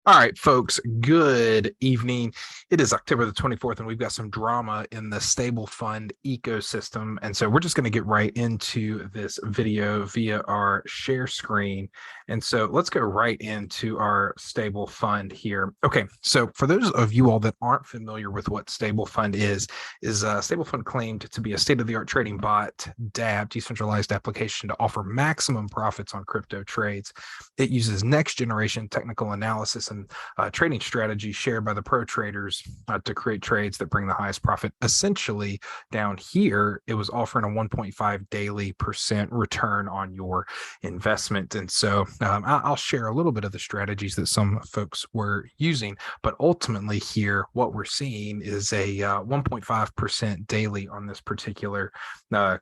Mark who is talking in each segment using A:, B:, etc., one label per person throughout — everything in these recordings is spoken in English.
A: All right, folks, good evening. It is October the 24th, and we've got some drama in the StableFund ecosystem. And so we're just going to get right into this video via our share screen. And so let's go right into our StableFund here. Okay, so for those of you all that aren't familiar with what StableFund is StableFund claimed to be a state-of-the-art trading bot, DApp, decentralized application to offer maximum profits on crypto trades. It uses next generation technical analysis and trading strategy shared by the pro traders to create trades that bring the highest profit. Essentially, down here, it was offering a 1.5 daily percent return on your investment. And so I'll share a little bit of the strategies that some folks were using. But ultimately, here, what we're seeing is a 1.5% daily on this particular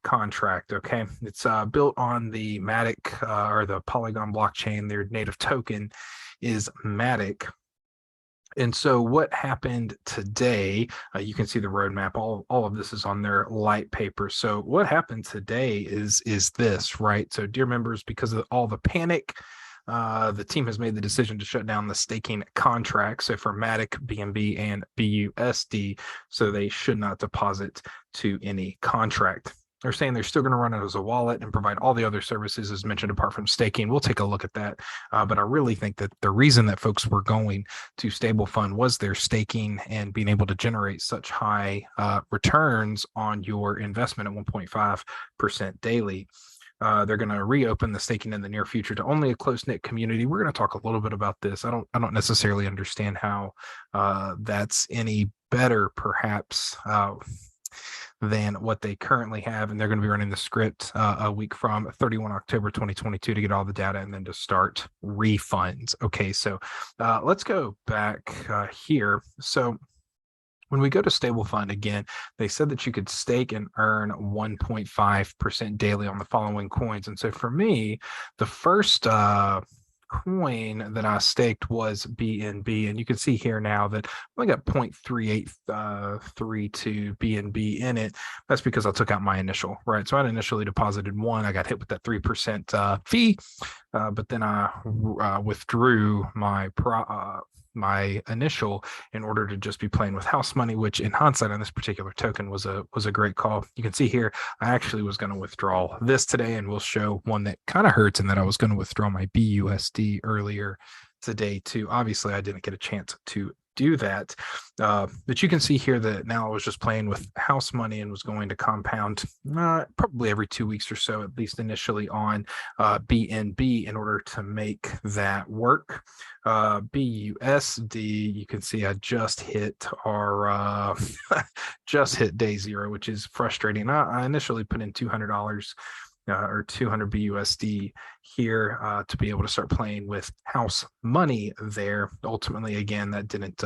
A: contract. Okay. It's built on the Matic or the Polygon blockchain. Their native token is Matic. And so what happened today, you can see the roadmap. All of this is on their light paper. So what happened today is this, right? So dear members, because of all the panic, the team has made the decision to shut down the staking contract. So for Matic, BNB, and BUSD, so they should not deposit to any contract. They're saying they're still going to run it as a wallet and provide all the other services as mentioned apart from staking. We'll take a look at that. But I really think that the reason that folks were going to StableFund was their staking and being able to generate such high returns on your investment at 1.5% daily. They're going to reopen the staking in the near future to only a close-knit community. We're going to talk a little bit about this. I don't necessarily understand how that's any better, perhaps, than what they currently have. And they're going to be running the script a week from 31 October 2022 to get all the data and then to start refunds. Okay, so let's go back here. So when we go to StableFund again, they said that you could stake and earn 1.5% daily on the following coins. And so for me, the first coin that I staked was BNB, and you can see here now that I got 0.3832 BNB in it. That's because I took out my initial, right? So I initially deposited one. I got hit with that 3% fee, but then I withdrew my initial in order to just be playing with house money, which in hindsight on this particular token was a great call. You can see here, I actually was going to withdraw this today, and we'll show one that kind of hurts in that I was going to withdraw my BUSD earlier today too. Obviously, I didn't get a chance to do that. But you can see here that now I was just playing with house money and was going to compound probably every 2 weeks or so, at least initially on BNB in order to make that work. BUSD, you can see I just hit our just hit day zero, which is frustrating. I initially put in $200 or 200 BUSD here to be able to start playing with house money there. Ultimately, again, that didn't,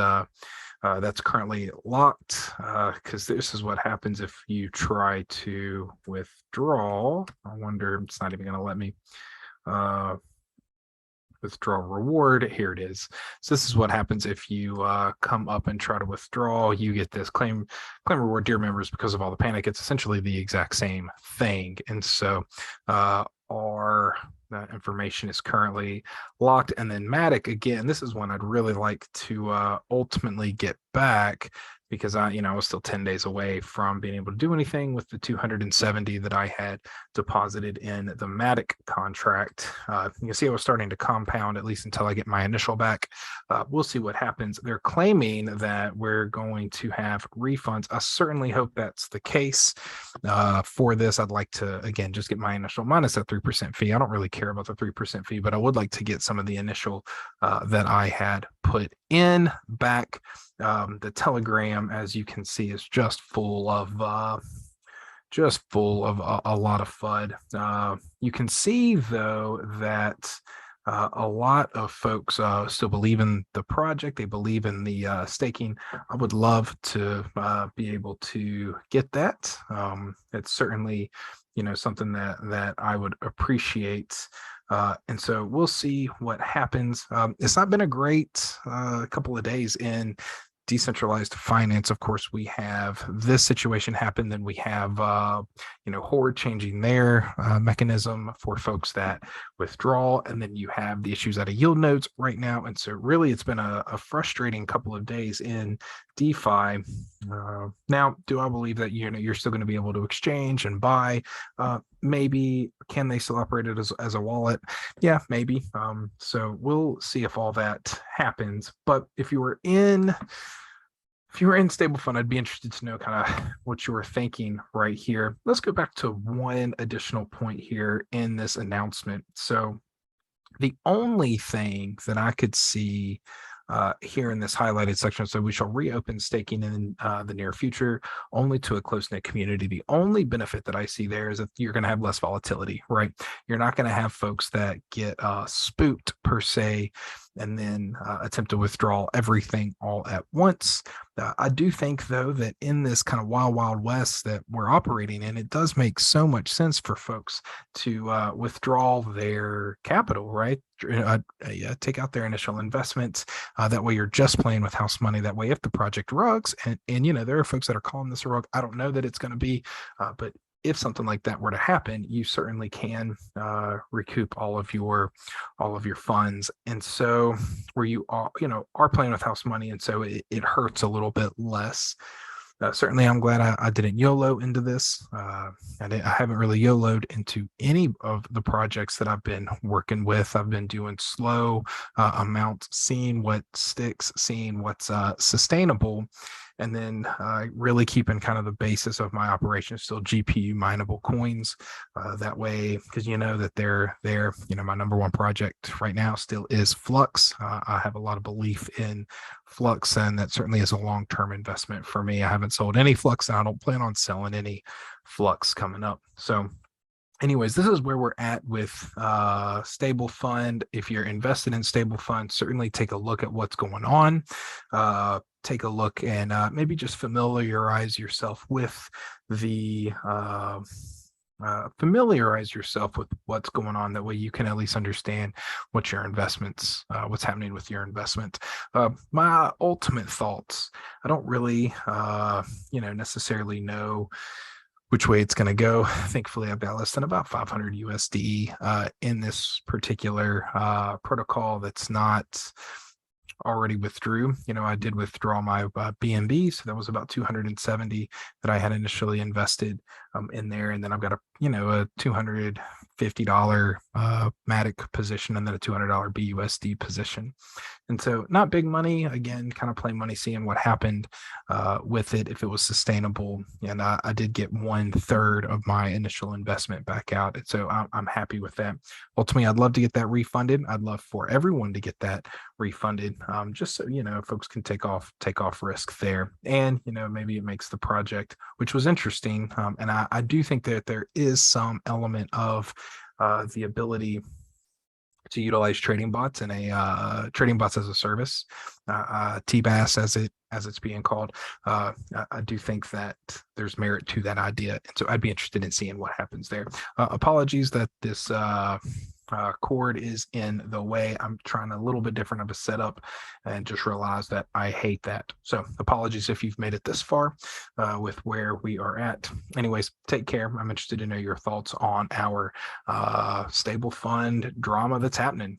A: that's currently locked because this is what happens if you try to withdraw. I wonder, it's not even going to let me withdraw reward. Here it is. So this is what happens if you come up and try to withdraw. You get this claim reward, dear members, because of all the panic. It's essentially the exact same thing. And so our information is currently locked. And then Matic, again, this is one I'd really like to ultimately get back, because I was still 10 days away from being able to do anything with the 270 that I had deposited in the Matic contract. You can see I was starting to compound, at least until I get my initial back. We'll see what happens. They're claiming that we're going to have refunds. I certainly hope that's the case. For this, I'd like to, again, just get my initial minus that 3% fee. I don't really care about the 3% fee, but I would like to get some of the initial that I had put in back. The Telegram, as you can see, is just full of a lot of FUD. You can see though that a lot of folks still believe in the project. They believe in the staking. I would love to be able to get that. It's certainly something that I would appreciate. And so we'll see what happens. It's not been a great couple of days in decentralized finance, of course, we have this situation happen. Then we have, Horde changing their mechanism for folks that withdraw. And then you have the issues out of yield nodes right now. And so really it's been a frustrating couple of days in DeFi. Now, do I believe that, you're still going to be able to exchange and buy? Maybe. Can they still operate it as a wallet? Yeah, maybe. So we'll see if all that happens. But if you were in StableFund, I'd be interested to know kind of what you were thinking right here. Let's go back to one additional point here in this announcement. So the only thing that I could see here in this highlighted section, so we shall reopen staking in the near future only to a close-knit community. The only benefit that I see there is that you're going to have less volatility, right? You're not going to have folks that get spooked per se and then attempt to withdraw everything all at once. I do think, though, that in this kind of wild west that we're operating in, it does make so much sense for folks to withdraw their capital, right? Take out their initial investments. That way you're just playing with house money. That way, if the project rugs, and there are folks that are calling this a rug. I don't know that it's going to be, but if something like that were to happen, you certainly can recoup all of your funds. And so where you are playing with house money, and so it hurts a little bit less. Certainly, I'm glad I didn't YOLO into this. I haven't really YOLO'd into any of the projects that I've been working with. I've been doing slow amounts, seeing what sticks, seeing what's sustainable, and then really keeping kind of the basis of my operation still GPU mineable coins. That way, because that they're there. My number one project right now still is Flux. I have a lot of belief in Flux, and that certainly is a long-term investment for me. I haven't sold any Flux, and I don't plan on selling any Flux coming up. So anyways, this is where we're at with StableFund. If you're invested in StableFund, certainly take a look at what's going on. Take a look and maybe just familiarize yourself with what's going on. That way you can at least understand what your investments, what's happening with your investment. My ultimate thoughts, I don't really, necessarily know which way it's going to go. Thankfully, I've got less than about 500 USD in this particular protocol that's not already withdrew. I did withdraw my BNB, so that was about 270 that I had initially invested in there, and then I've got a $250 Matic position, and then a $200 BUSD position. And so not big money, again, kind of play money, seeing what happened with it, if it was sustainable. And I did get 1/3 of my initial investment back out. And so I'm happy with that. Ultimately, I'd love to get that refunded. I'd love for everyone to get that refunded, just so, folks can take off risk there. And, maybe it makes the project, which was interesting. And I do think that there is some element of the ability to utilize trading bots and trading bots as a service, TBAS as it's being called. I do think that there's merit to that idea, and so I'd be interested in seeing what happens there. Apologies that this cord is in the way. I'm trying a little bit different of a setup, and just realized that I hate that. So apologies if you've made it this far with where we are at. Anyways, take care. I'm interested to know your thoughts on our StableFund drama that's happening.